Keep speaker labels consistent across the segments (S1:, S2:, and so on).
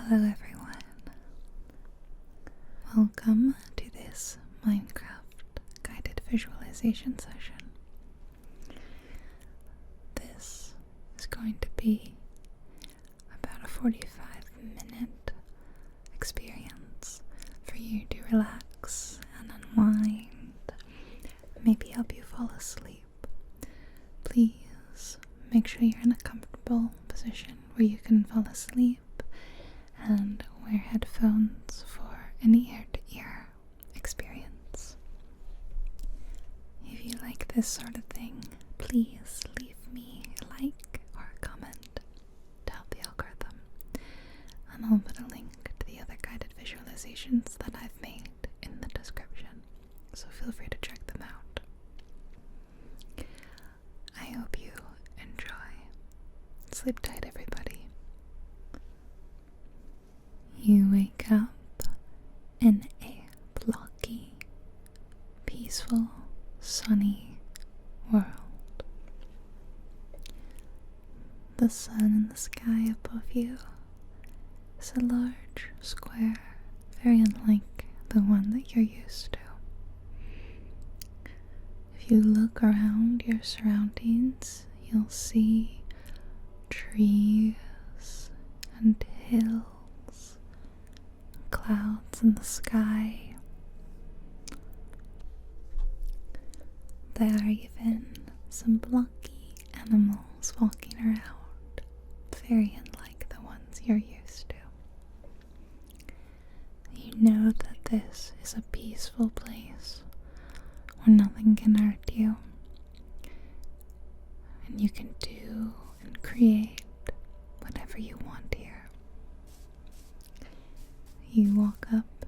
S1: Hello everyone, welcome to this Minecraft guided visualization session. This is going to be about a 45-minute experience for you to relax and unwind, maybe help you fall asleep. Please make sure you're in a comfortable position where you can fall asleep, and wear headphones for an ear-to-ear experience. If you like this sort of thing, please leave me a like or a comment to help the algorithm, and I'll put a link to the other guided visualizations that I've made in the description, so feel free to check them out. I hope you enjoy. Sleep tight, everybody. You wake up in a blocky, peaceful, sunny world. The sun in the sky above you is a large square, very unlike the one that you're used to. If you look around your surroundings, you'll see trees and hills, clouds in the sky. There are even some blocky animals walking around, very unlike the ones you're used to. You know that this is a peaceful place where nothing can hurt you, and you can do and create whatever you want here. You walk up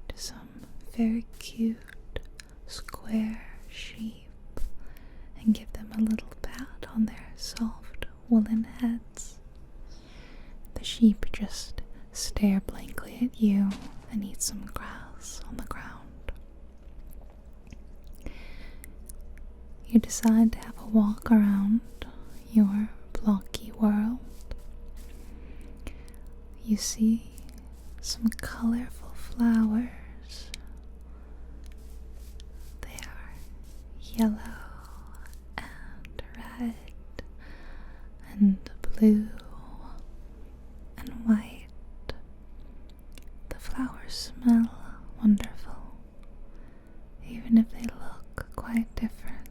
S1: to some very cute square sheep and give them a little pat on their soft woolen heads. The sheep just stare blankly at you and eat some grass on the ground. You decide to have a walk around your blocky world. You see some colorful flowers. They are yellow and red and blue and white. The flowers smell wonderful, even if they look quite different.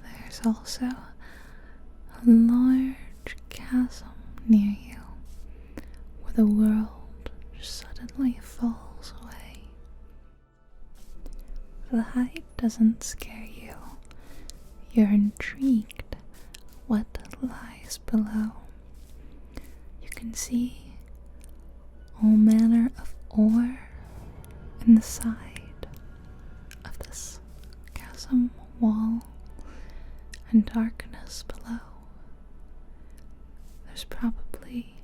S1: There's also a large chasm near you where the world just suddenly falls away. The height doesn't scare you. You're intrigued what lies below. You can see all manner of ore in the side of this chasm wall and darkness below. There's probably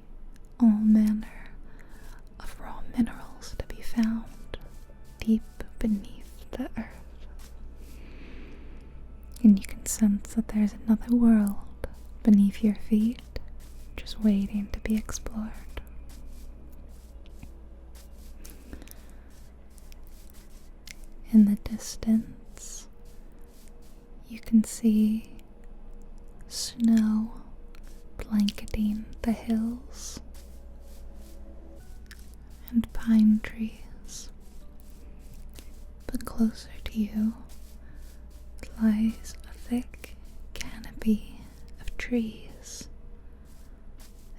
S1: all manner of raw minerals to be found deep beneath the earth. And you can sense that there's another world beneath your feet, just waiting to be explored. In the distance, you can see snow blanketing the hills and pine trees, but closer to you lies a thick canopy of trees.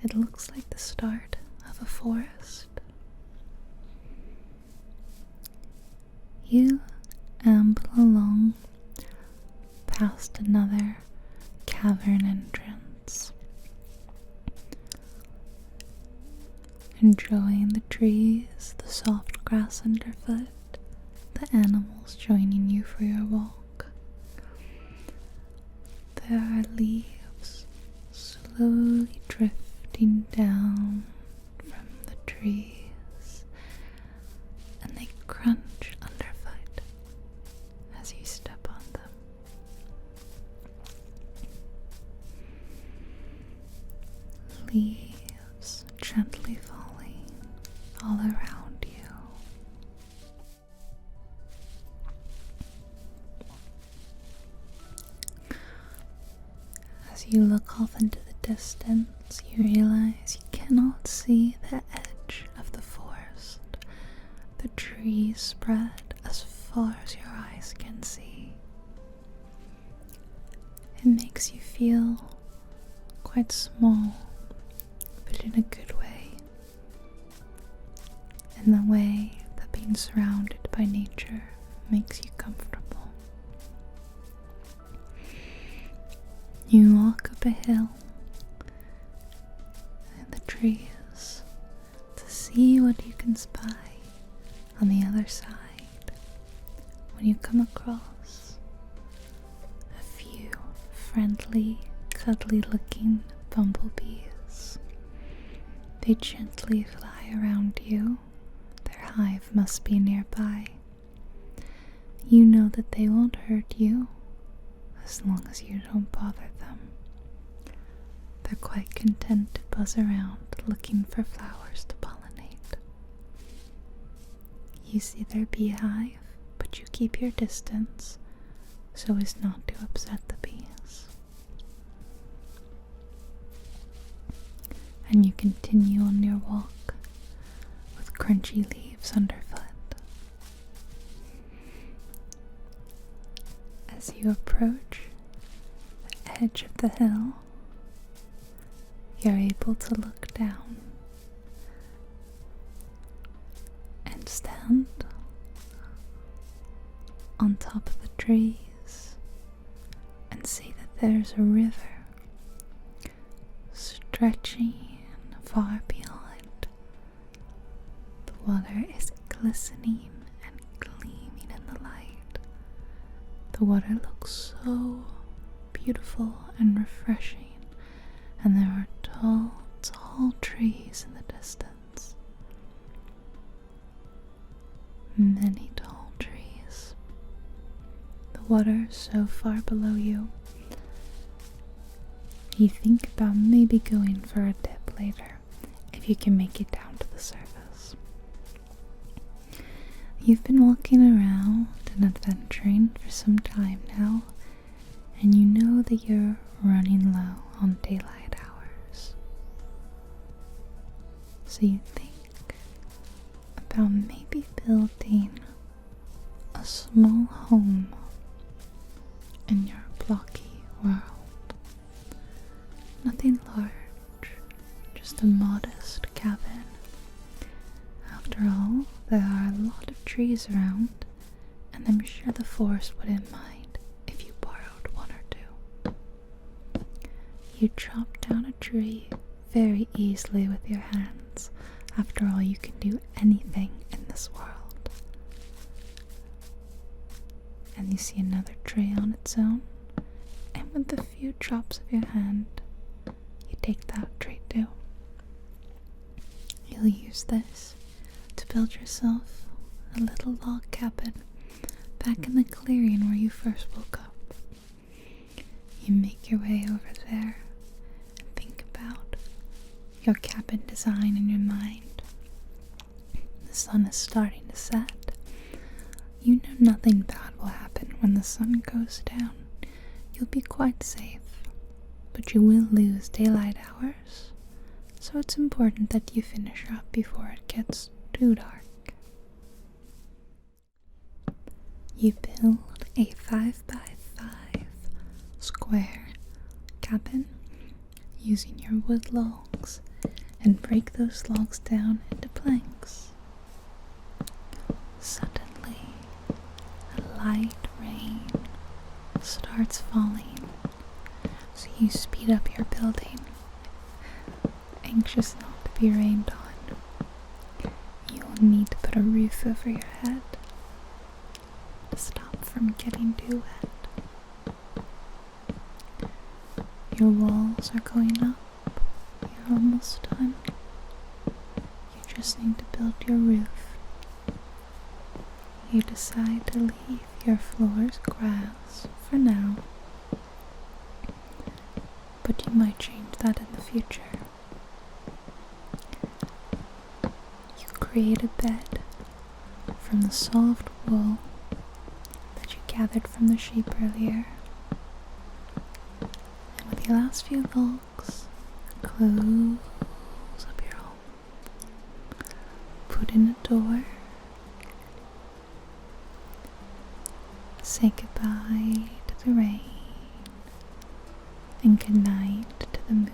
S1: It looks like the start of a forest. You amble along past another cavern entrance, enjoying the trees, the soft grass underfoot, the animals joining you for your walk. There are leaves slowly drifting down from the trees, and they crunch underfoot as you step on them. leaves gently falling all around you. As you look off into the distance, you realize you cannot see the edge of the forest. The trees spread as far as your eyes can see. It makes you feel quite small, but in a good way. In the way that being surrounded by nature makes you comfortable. You walk up a hill in the trees to see what you can spy on the other side when you come across a few friendly, cuddly looking bumblebees. They gently fly around you. Their hive must be nearby. You know that they won't hurt you as long as you don't bother them. They're quite content to buzz around looking for flowers to pollinate. You see their beehive, but you keep your distance so as not to upset the bees. And you continue on your walk with crunchy leaves underfoot. As you approach the edge of the hill, you're able to look down and stand on top of the trees and see that there's a river stretching far beyond. The water is glistening and gleaming in the light. The water looks so beautiful and refreshing, and there are tall, tall trees in the distance. Many tall trees. The water is so far below you. You think about maybe going for a dip later, if you can make it down to the surface. You've been walking around and adventuring for some time now, and you know that you're running low on daylight hours. So you think about maybe building a small home in your blocky world. Nothing large, just a modest cabin. After all, there are a lot of trees around, and I'm sure the forest wouldn't mind if you borrowed one or two. You chop down a tree very easily with your hands. After all, you can do anything in this world. And you see another tree on its own, and with a few chops of your hand, you take that tree too. You'll use this to build yourself a little log cabin back in the clearing where you first woke up. You make your way over there and think about your cabin design in your mind. The sun is starting to set. You know nothing bad will happen when the sun goes down. You'll be quite safe, but you will lose daylight hours, so it's important that you finish up before it gets too dark. You build a 5x5 square cabin using your wood logs and break those logs down into planks. Suddenly, a light rain starts falling, so you speed up your building, anxious not to be rained on. You'll need to put a roof over your head to stop from getting too wet. Your walls are going up. You're almost done. You just need to build your roof. You decide to leave your floors grass for now, but you might change that in the future. create a bed from the soft wool that you gathered from the sheep earlier. And with your last few logs, close up your home. Put in a door. Say goodbye to the rain and goodnight to the moon.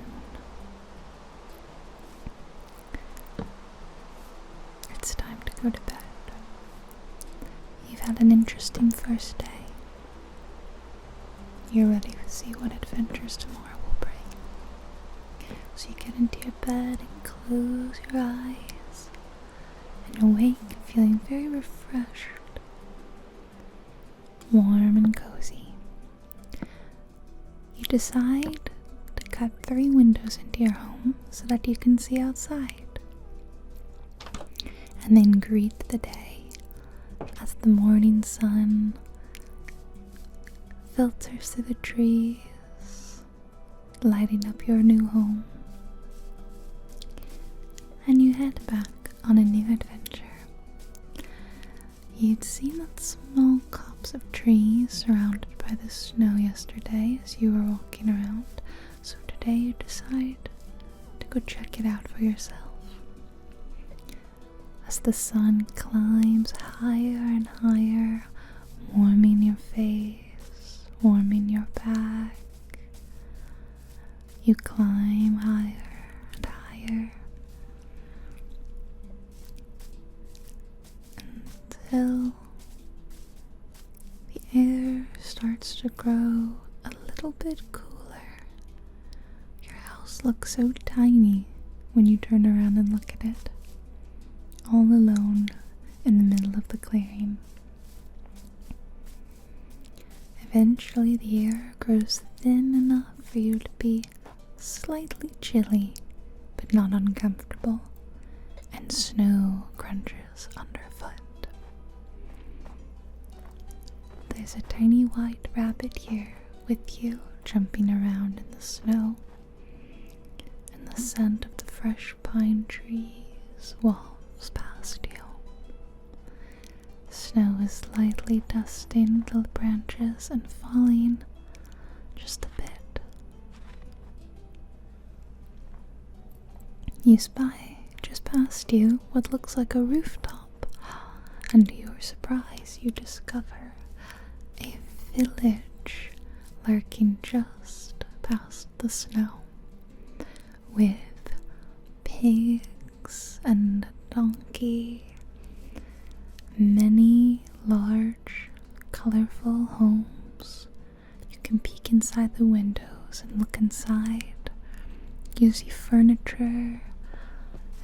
S1: It's time to go to bed. You've had an interesting first day. You're ready to see what adventures tomorrow will bring. So you get into your bed and close your eyes and awake feeling very refreshed, warm and cozy. You decide to cut 3 windows into your home so that you can see outside. And then greet the day as the morning sun filters through the trees, lighting up your new home. And you head back on a new adventure. You'd seen that small copse of trees surrounded by the snow yesterday as you were walking around, so today you decide to go check it out for yourself. As the sun climbs higher and higher, warming your face, warming your back, you climb higher and higher until the air starts to grow a little bit cooler. Your house looks so tiny when you turn around and look at it, all alone in the middle of the clearing. Eventually the air grows thin enough for you to be slightly chilly, but not uncomfortable, and snow crunches underfoot. There's a tiny white rabbit here with you, jumping around in the snow, and the scent of the fresh pine trees wafts past you. Snow is lightly dusting the branches and falling just a bit. You spy just past you what looks like a rooftop, and to your surprise you discover a village lurking just past the snow, with pigs and a donkey, many large, colorful homes. You can peek inside the windows and look inside. You see furniture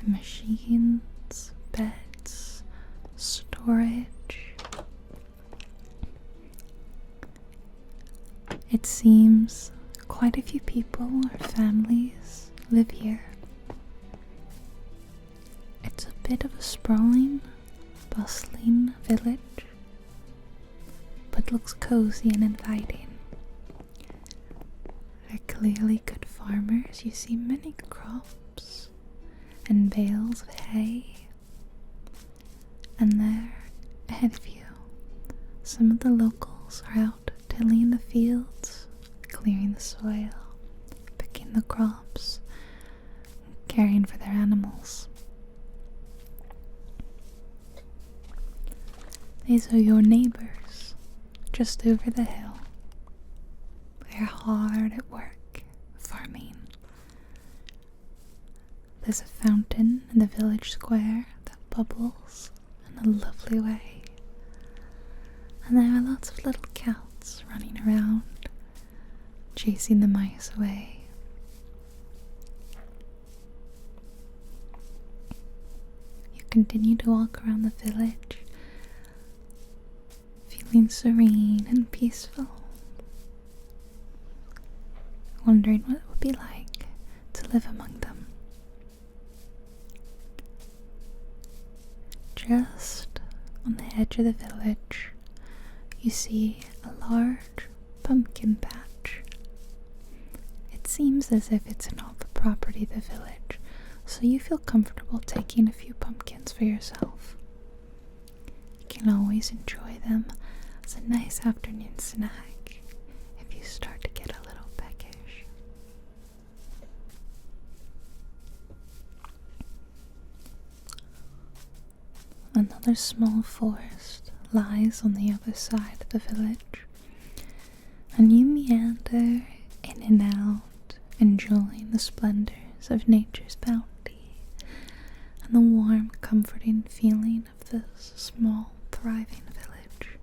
S1: and machines, beds, storage. It seems quite a few people or families live here. It's a bit of a sprawling, bustling village, but looks cozy and inviting. They're clearly good farmers. You see many crops and bales of hay, and there ahead of you, some of the locals are out tilling the fields, clearing the soil, picking the crops, caring for their animals. These are your neighbors, just over the hill. They're hard at work, farming. There's a fountain in the village square that bubbles in a lovely way. And there are lots of little cats running around, chasing the mice away. You continue to walk around the village, feeling serene and peaceful, wondering what it would be like to live among them. Just on the edge of the village, you see a large pumpkin patch. It seems as if it's an old property of the village, so you feel comfortable taking a few pumpkins for yourself. You can always enjoy them as a nice afternoon snack if you start to get a little peckish. Another small forest lies on the other side of the village, and you meander in and out, enjoying the splendors of nature's bounty and the warm, comforting feeling of this small, thriving village.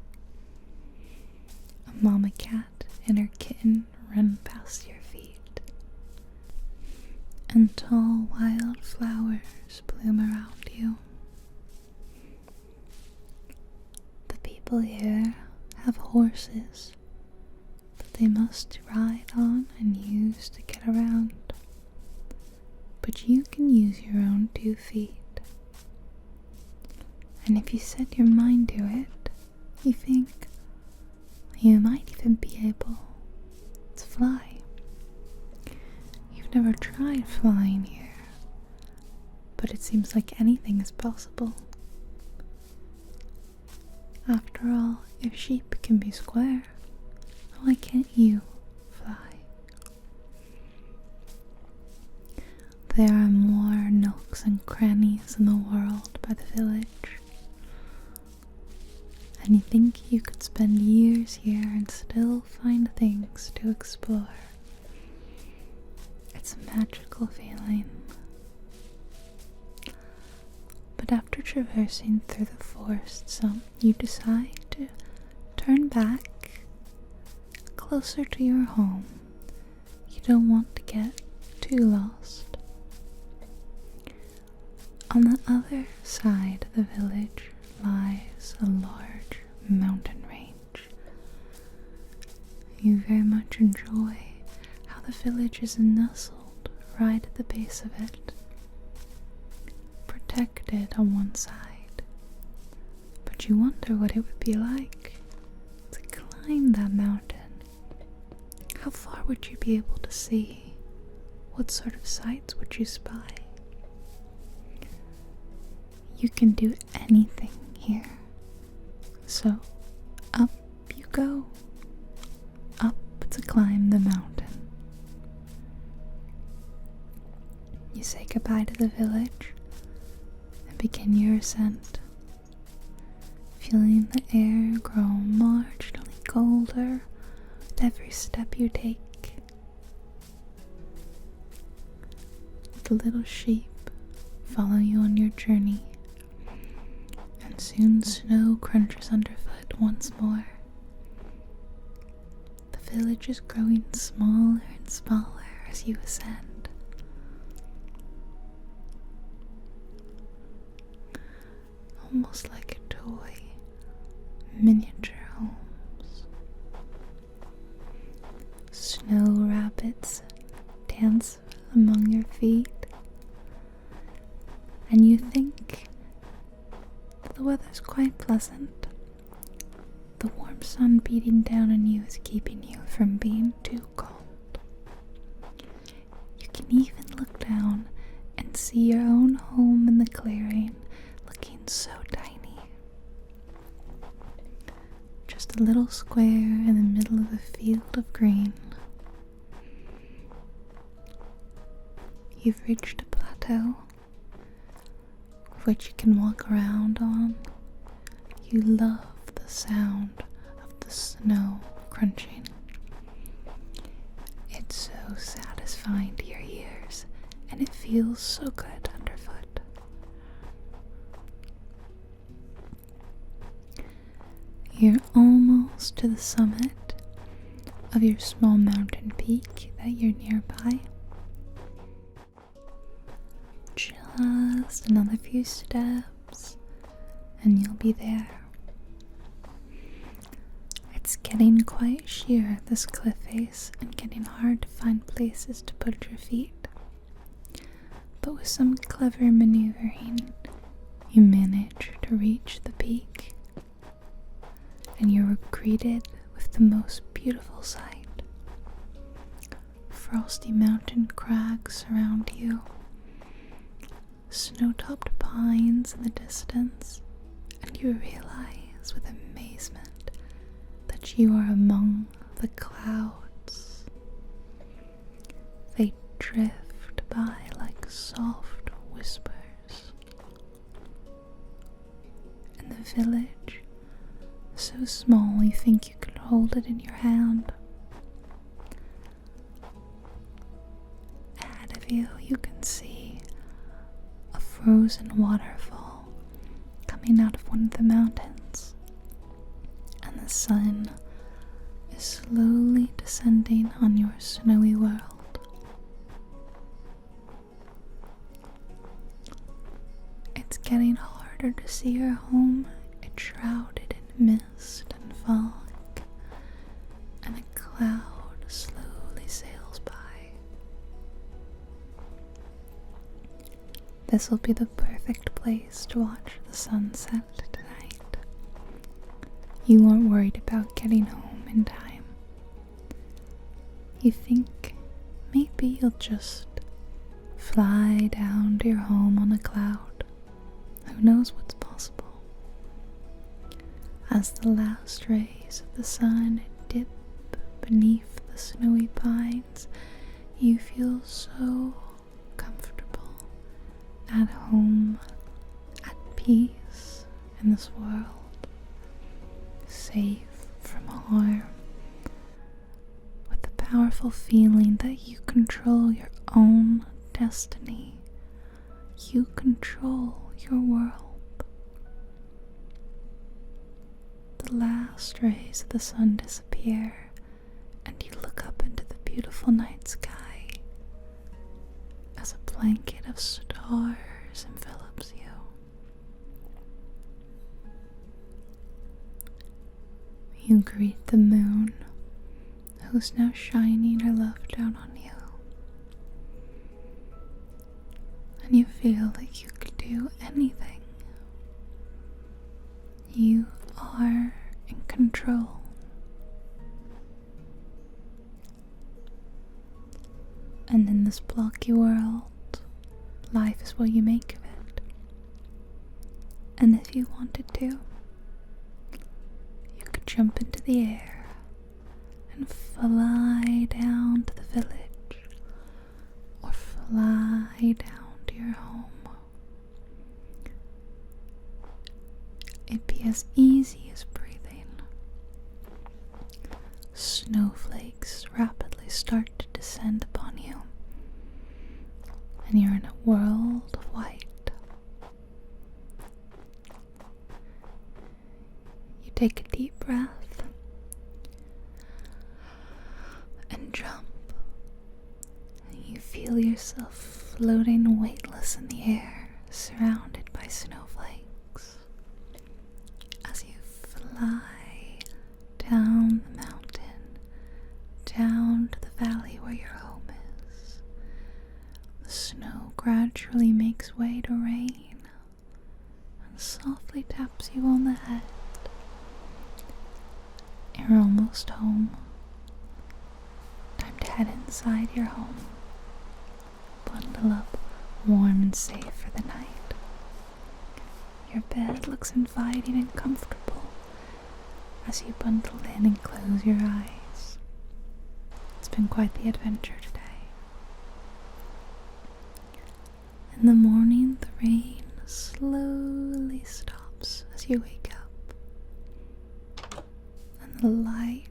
S1: A mama cat and her kitten run past your feet, and tall wild flowers bloom around you. The people here have horses that they must ride on and use to get around, but you can use your own 2 feet. And if you set your mind to it, you think you might even be able to fly. You've never tried flying here, but it seems like anything is possible. After all, if sheep can be square, why can't you fly? There are more nooks and crannies in the world by the village, and you think you could spend years here and still find things to explore. It's a magical feeling. But after traversing through the forest some, you decide to turn back closer to your home. You don't want to get too lost. On the other side of the village lies a large mountain range. You very much enjoy how the village is nestled right at the base of it, protected on one side, but you wonder what it would be like to climb that mountain. How far would you be able to see? What sort of sights would you spy? You can do anything here. So, up you go. Up to climb the mountain. You say goodbye to the village and begin your ascent, feeling the air grow marginally colder with every step you take. The little sheep follow you on your journey, and soon snow crunches underfoot once more. The village is growing smaller and smaller as you ascend. Almost like a toy, miniature homes. Snow rabbits dance among your feet, and you think the weather's quite pleasant. The warm sun beating down on you is keeping you from being too cold. You can even look down and see your own home in the clearing, looking so tiny. Just a little square in the middle of a field of green. You've reached a plateau which you can walk around on. You love the sound of the snow crunching. It's so satisfying to your ears, and it feels so good underfoot. You're almost to the summit of your small mountain peak that you're nearby. Just another few steps and you'll be there. It's getting quite sheer at this cliff face and getting hard to find places to put your feet. But with some clever maneuvering, you manage to reach the peak, and you're greeted with the most beautiful sight. Frosty mountain crags surround you, snow-topped pines in the distance, and you realize with amazement that you are among the clouds. They drift by like soft whispers, and the village is so small you think you could hold it in your hand. Ahead of you, you can see a frozen waterfall coming out of one of the mountains, and the sun is slowly descending on your snowy world. It's getting harder to see your home. It's shrouded in mist and fog, and a cloud slowly sails by. This will be the perfect place to watch the sunset tonight. You aren't worried about getting home in time. You think maybe you'll just fly down to your home on a cloud. Who knows what's possible? As the last rays of the sun dip beneath the snowy pines, you feel so comfortable, at home, at peace in this world, safe from harm, with the powerful feeling that you control your own destiny. You control your world. The last rays of the sun disappear, and you look up into the beautiful night sky as a blanket of stars envelops you. You greet the moon, who's now shining her love down on you. And you feel like you could do anything. You are in control. And in this blocky world, life is what you make of it. And if you wanted to, you could jump into the air and fly down to the village, or fly down to your home. It'd be as easy as breathing. Snowflakes rapidly start to descend upon you, and you're in a world of white. You take a deep breath and jump, and you feel yourself floating weightless in the air, surrounded by snowflakes. As you fly down the mountain, down to the valley where your home is, the snow gradually makes way to rain and softly taps you on the head. You're almost home. Time to head inside your home. Bundle up warm and safe for the night. Your bed looks inviting and comfortable as you bundle in and close your eyes. It's been quite the adventure today. In the morning, the rain slowly stops as you wake up, and the light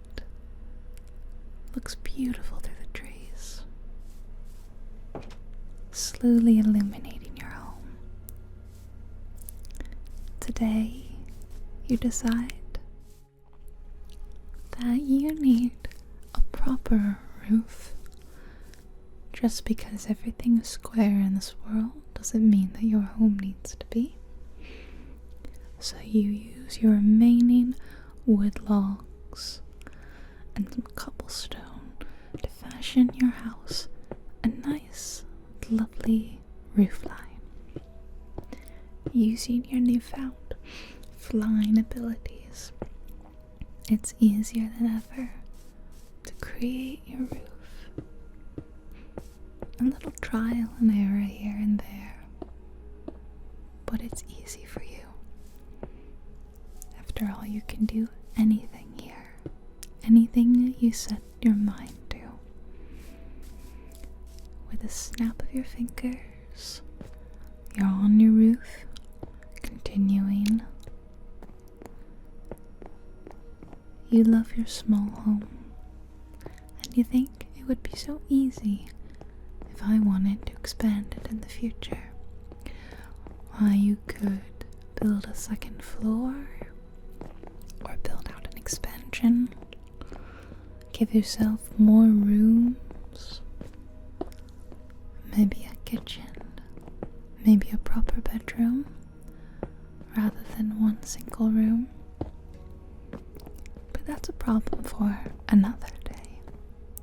S1: looks beautiful through the trees, slowly illuminating your home. Today, you decide that you need a proper roof. Just because everything is square in this world doesn't mean that your home needs to be. So you use your remaining wood logs and some cobblestone to fashion your house a nice, lovely roofline. Using your newfound flying abilities, it's easier than ever to create your roof. A little trial and error here and there, but it's easy for you. After all, you can do anything here. Anything you set your mind to. With a snap of your fingers, you're on your roof, continuing. You love your small home, and you think it would be so easy if I wanted to expand it in the future. Why, you could build a second floor, or build out an expansion, give yourself more rooms, maybe a kitchen, maybe a proper bedroom, rather than one single room. But that's a problem for another day.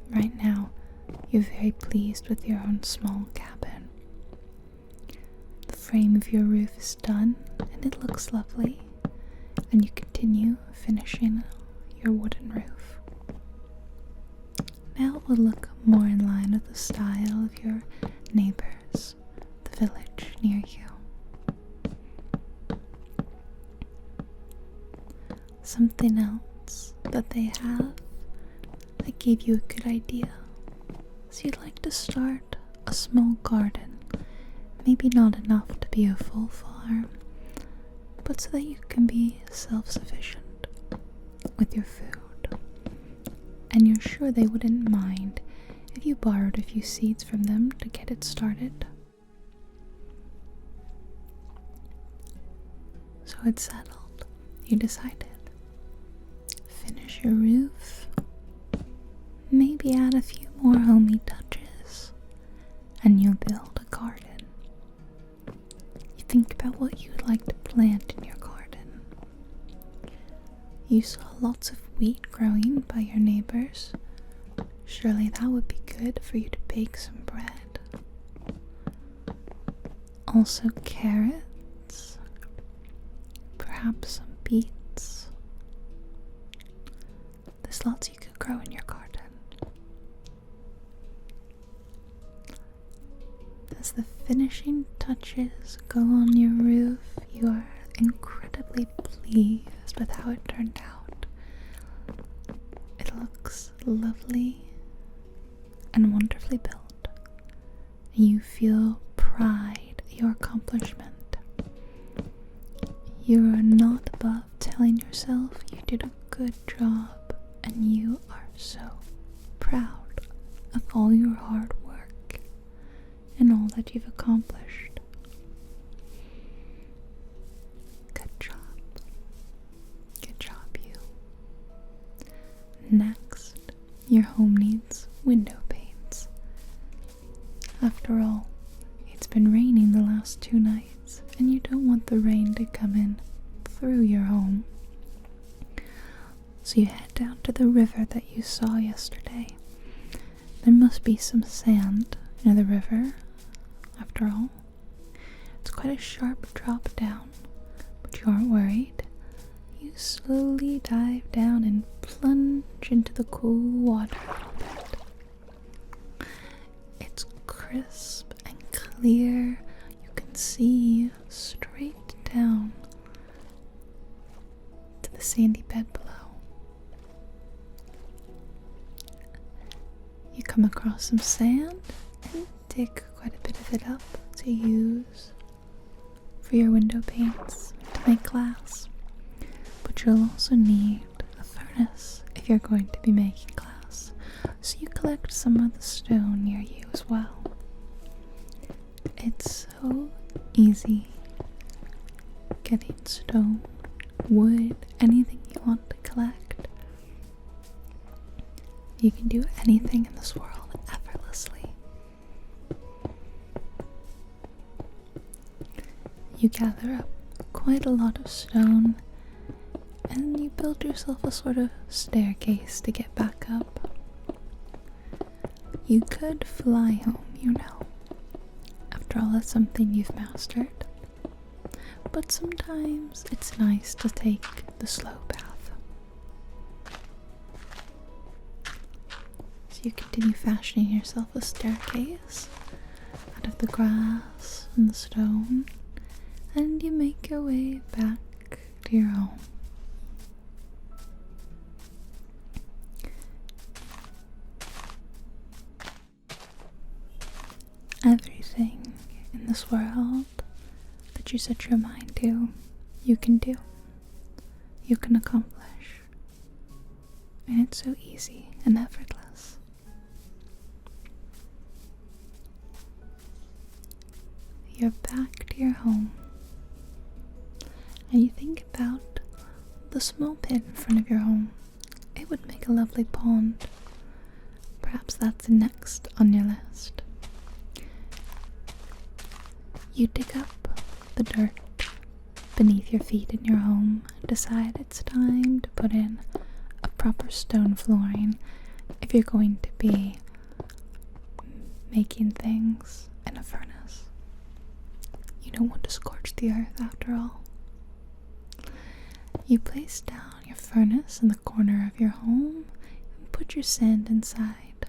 S1: Right now, you're very pleased with your own small cabin. The frame of your roof is done, and it looks lovely, and you continue finishing your wooden roof. Now it will look more in line with the style of your neighbors, the village near you. Something else that they have that gave you a good idea. So you'd like to start a small garden, maybe not enough to be a full farm, but so that you can be self-sufficient with your food. And you're sure they wouldn't mind if you borrowed a few seeds from them to get it started. So it's settled. You decided. Finish your roof. Maybe add a few more homey touches, and you'll build a garden. You think about what you would like to plant in your garden. You saw lots of wheat growing by your neighbors. Surely that would be good for you to bake some bread. Also carrots, perhaps some beets. There's lots you could grow in your garden. As the finishing touches go on your roof, you are incredibly pleased with how it turned out. It looks lovely and wonderfully built. You feel pride at your accomplishment. You are not above telling yourself you did a good job, and you are so proud of all your hard work and all that you've accomplished. Good job. Good job, you. Next, your home needs window panes. After all, it's been raining the last 2 nights, and you don't want the rain to come in through your home. So you head down to the river that you saw yesterday. There must be some sand near the river, after all. It's quite a sharp drop down, but you aren't worried. You slowly dive down and plunge into the cool water a bit. It's crisp and clear. You can see straight down to the sandy bed below. You come across some sand and dig quite a bit of it up to use for your window panes to make glass. But you'll also need a furnace if you're going to be making glass, so you collect some of the stone near you as well. It's so easy getting stone, wood, anything you want to collect. You can do anything in this world effortlessly. You gather up quite a lot of stone, and you build yourself a sort of staircase to get back up. You could fly home, you know. After all, that's something you've mastered. But sometimes it's nice to take the slow path. So you continue fashioning yourself a staircase out of the grass and the stone, and you make your way back to your home. Everything in this world that you set your mind to, you can do, you can accomplish, and it's so easy and effortless. You're back to your home, and you think about the small pit in front of your home. It would make a lovely pond. Perhaps that's next on your list. You dig up the dirt beneath your feet in your home and decide it's time to put in a proper stone flooring if you're going to be making things in a furnace. You don't want to scorch the earth after all. You place down your furnace in the corner of your home and put your sand inside,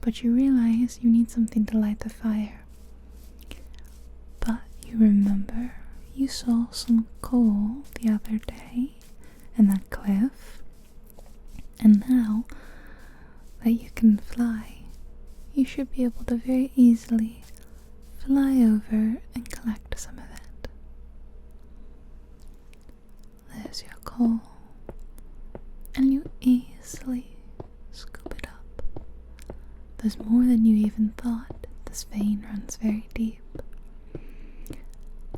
S1: but you realize you need something to light the fire. But you remember you saw some coal the other day in that cliff, and now that you can fly, you should be able to very easily fly over and collect some of it. There's your coal, and you easily scoop it up. There's more than you even thought. This vein runs very deep.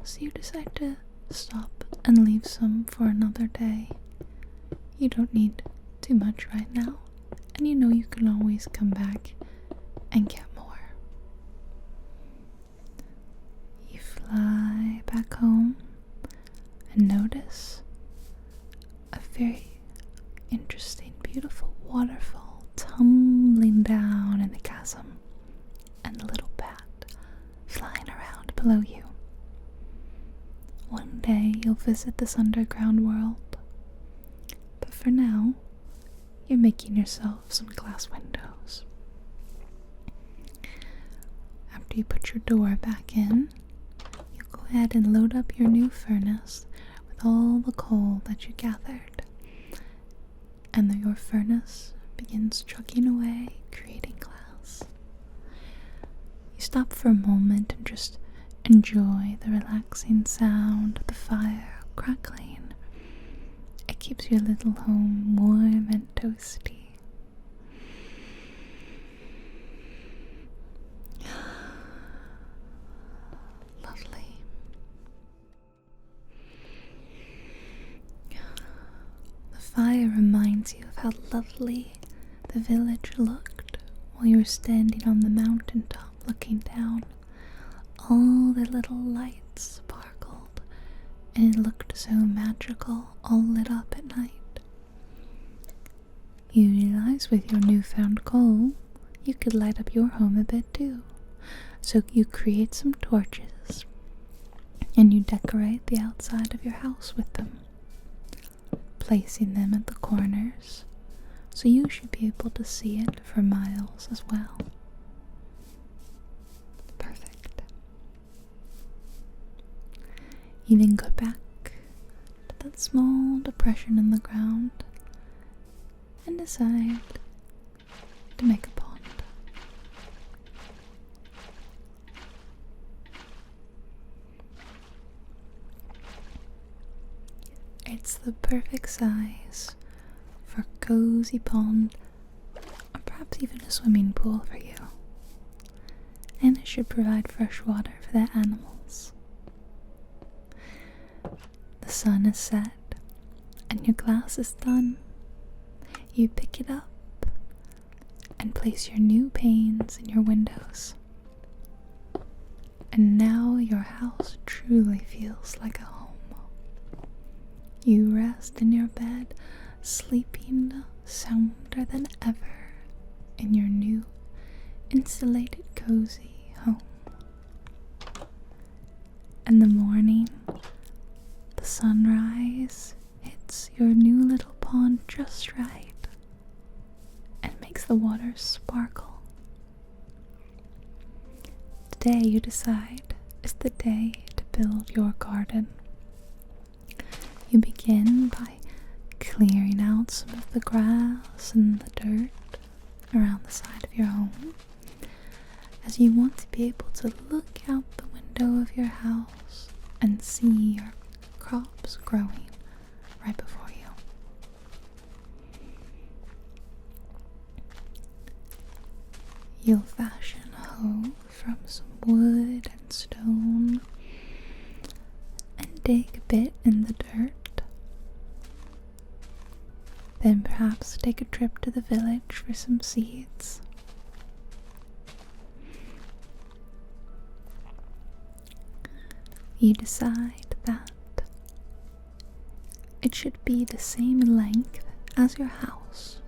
S1: So you decide to stop and leave some for another day. You don't need too much right now, and you know you can always come back and get more. You fly back home and notice a very interesting, beautiful waterfall tumbling down in the chasm, and a little bat flying around below you. One day you'll visit this underground world, but for now, you're making yourself some glass windows. After you put your door back in, you go ahead and load up your new furnace with all the coal that you gathered, and your furnace begins chugging away, creating glass. You stop for a moment and just enjoy the relaxing sound of the fire crackling. It keeps your little home warm and toasty. Lovely. The fire reminds you of how lovely the village looked while you were standing on the mountaintop looking down. All the little lights sparkled, and it looked so magical, all lit up at night. You realize with your newfound coal, you could light up your home a bit too. So you create some torches, and you decorate the outside of your house with them, placing them at the corners, so you should be able to see it for miles as well. You then go back to that small depression in the ground and decide to make a pond. It's the perfect size for a cozy pond, or perhaps even a swimming pool for you. And it should provide fresh water for the animals. The sun is set, and your glass is done. You pick it up and place your new panes in your windows. And now your house truly feels like a home. You rest in your bed, sleeping sounder than ever in your new insulated cozy home. In the morning, the sunrise hits your new little pond just right and makes the water sparkle. Today you decide is the day to build your garden. You begin by clearing out some of the grass and the dirt around the side of your home, as you want to be able to look out the window of your house and see your crops growing right before you. You'll fashion a hoe from some wood and stone and dig a bit in the dirt. Then perhaps take a trip to the village for some seeds. You decide that it should be the same length as your house,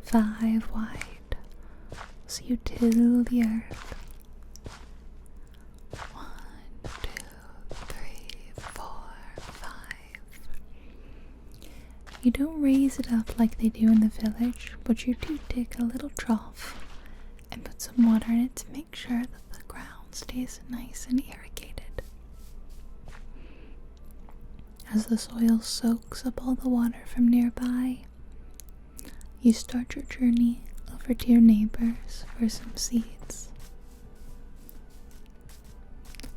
S1: 5 wide. So you till the earth. 1, 2, 3, 4, 5. You don't raise it up like they do in the village, but you do dig a little trough and put some water in it to make sure that the ground stays nice and irrigated. As the soil soaks up all the water from nearby, you start your journey over to your neighbors for some seeds.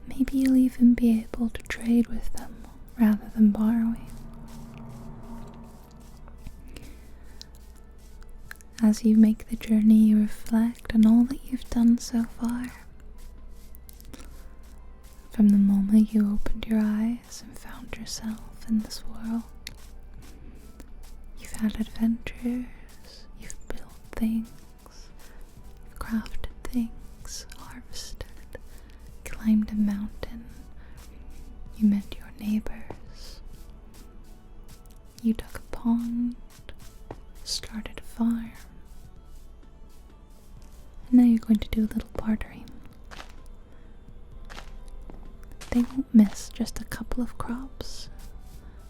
S1: Maybe you'll even be able to trade with them rather than borrowing. As you make the journey, you reflect on all that you've done so far. From the moment you opened your eyes and found yourself in this world, you've had adventures, you've built things, you've crafted things, harvested, climbed a mountain, you met your neighbors, you dug a pond, started a farm, and now you're going to do a little bartering. They won't miss just a couple of crops,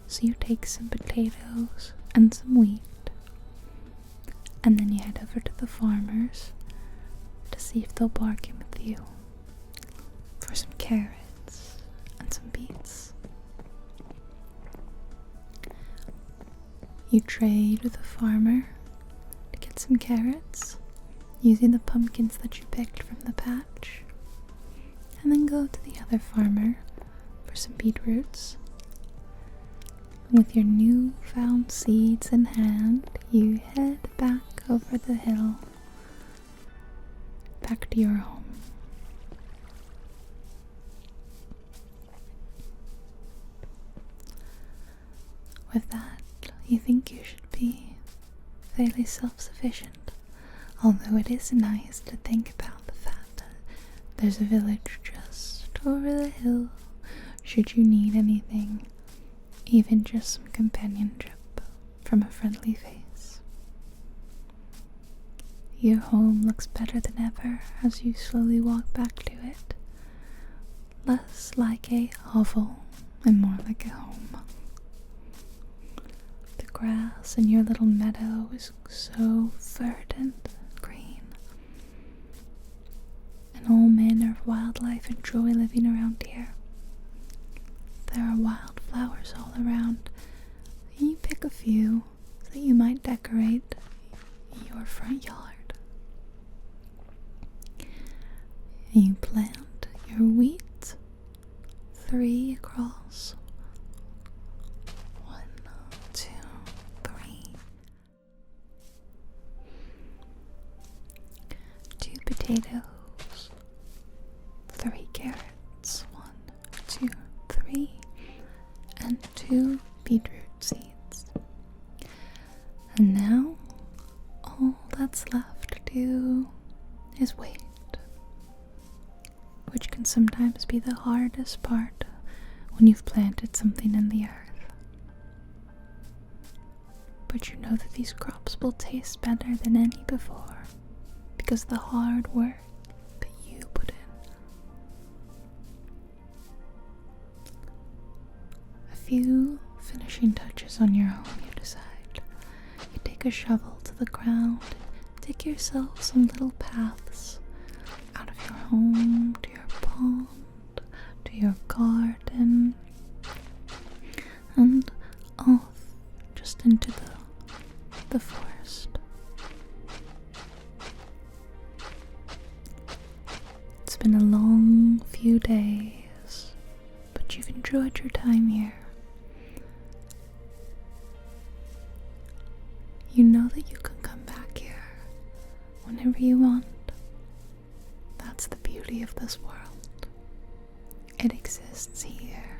S1: so you take some potatoes and some wheat, and then you head over to the farmers to see if they'll bargain with you for some carrots and some beets. You trade with a farmer to get some carrots using the pumpkins that you picked from the patch, and then go to the other farmer for some beetroots. With your newfound seeds in hand, you head back over the hill, back to your home. With that, you think you should be fairly self-sufficient, although it is nice to think about the fact that there's a village just over the hill should you need anything, even just some companionship from a friendly face. Your home looks better than ever as you slowly walk back to it, less like a hovel and more like a home. The grass in your little meadow is so verdant and green, and all manner of wildlife enjoy living around here. There are wildflowers all around, and you pick a few that you might decorate your front yard. And you plant your wheat 3 across. 1, 2, 3. 2 potatoes, 3 carrots, 1, 2, 3, and 2 beetroot seeds. And now, all that's left to do is wait, which can sometimes be the hardest part when you've planted something in the earth. But you know that these crops will taste better than any before, because the hard work that you put in. A few finishing touches on your home, you decide. You take a shovel to the ground, dig yourself some little paths out of your home to your pond, to your garden, It's been a long few days, but you've enjoyed your time here. You know that you can come back here whenever you want. That's the beauty of this world. It exists here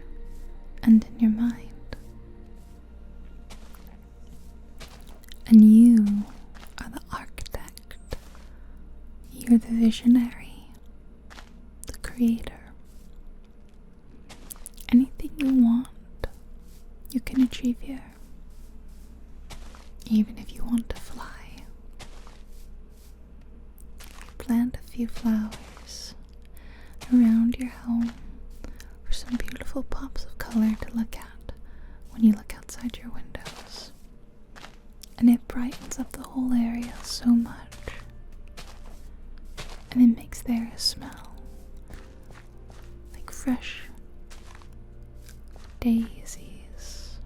S1: and in your mind. And you are the architect. You're the visionary, the creator. Anything you want, you can achieve here. Even if you want to fly. Plant a few flowers around your home for some beautiful pops of color to look at when you look outside your windows. And it brightens up the whole area so much. And it makes the air smell like fresh daisies,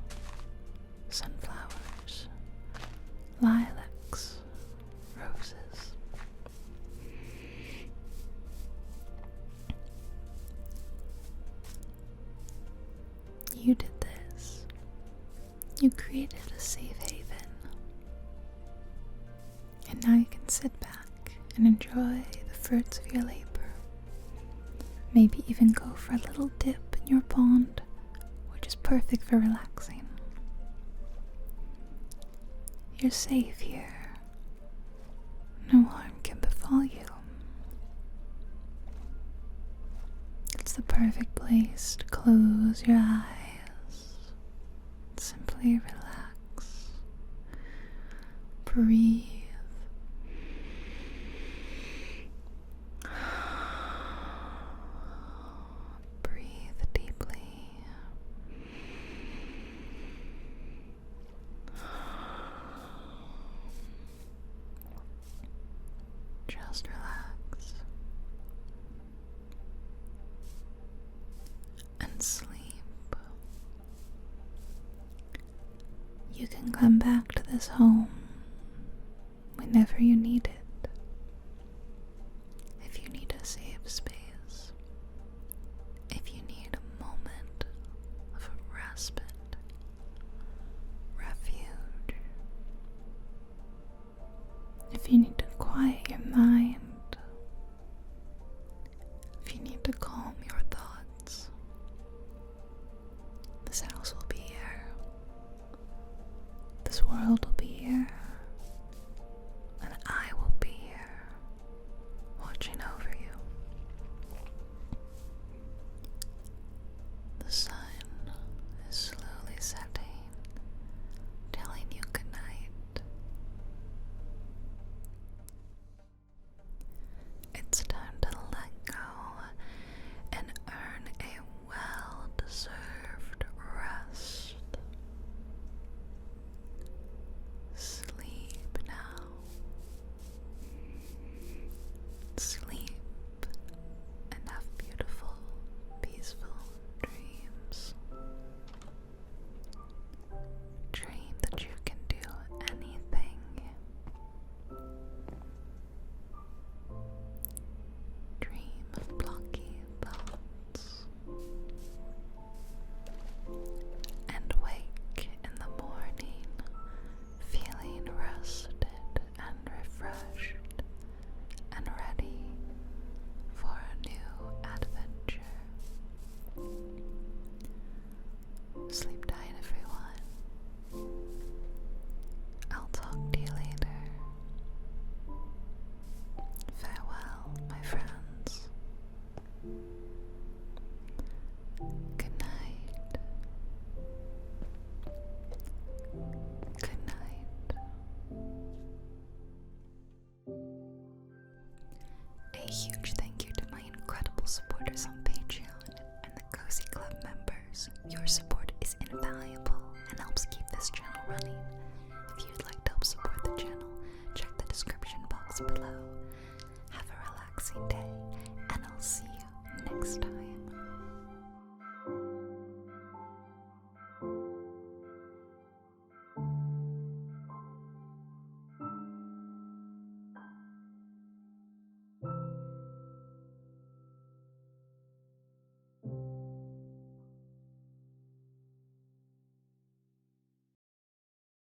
S1: sunflowers, lilacs, roses. You did this. You created a safe haven. And now you can sit back and enjoy the fruits of your labor. Maybe even go for a little dip in your pond, which is perfect for relaxing. You're safe here. No harm can befall you. It's the perfect place to close your eyes. Simply relax. Breathe. Breathe deeply. Just relax and sleep. You can come back to this home whenever you need it. If you need a safe space, if you need a moment of respite, refuge, if you need to quiet your mind, if you need to calm your thoughts, this house will be here. This world will be here. And I will be here, watching over you. The sun is slowly setting, telling you good night. It's time to let go and earn a well-deserved rest. Sleep now. Sleep and have beautiful, peaceful dreams. Dream that you can do anything. Dream of blocky thoughts. And wake in the morning feeling rested and refreshed and ready for a new adventure. Sleep tight, everyone. I'll talk to you later. Farewell, my friends. Good night. Good night. A huge thank you to my incredible supporters on Patreon and the Cozy Club members. Your support is invaluable and helps keep this channel running. If you'd like to help support the channel, check the description box below. Have a relaxing day, and I'll see you next time.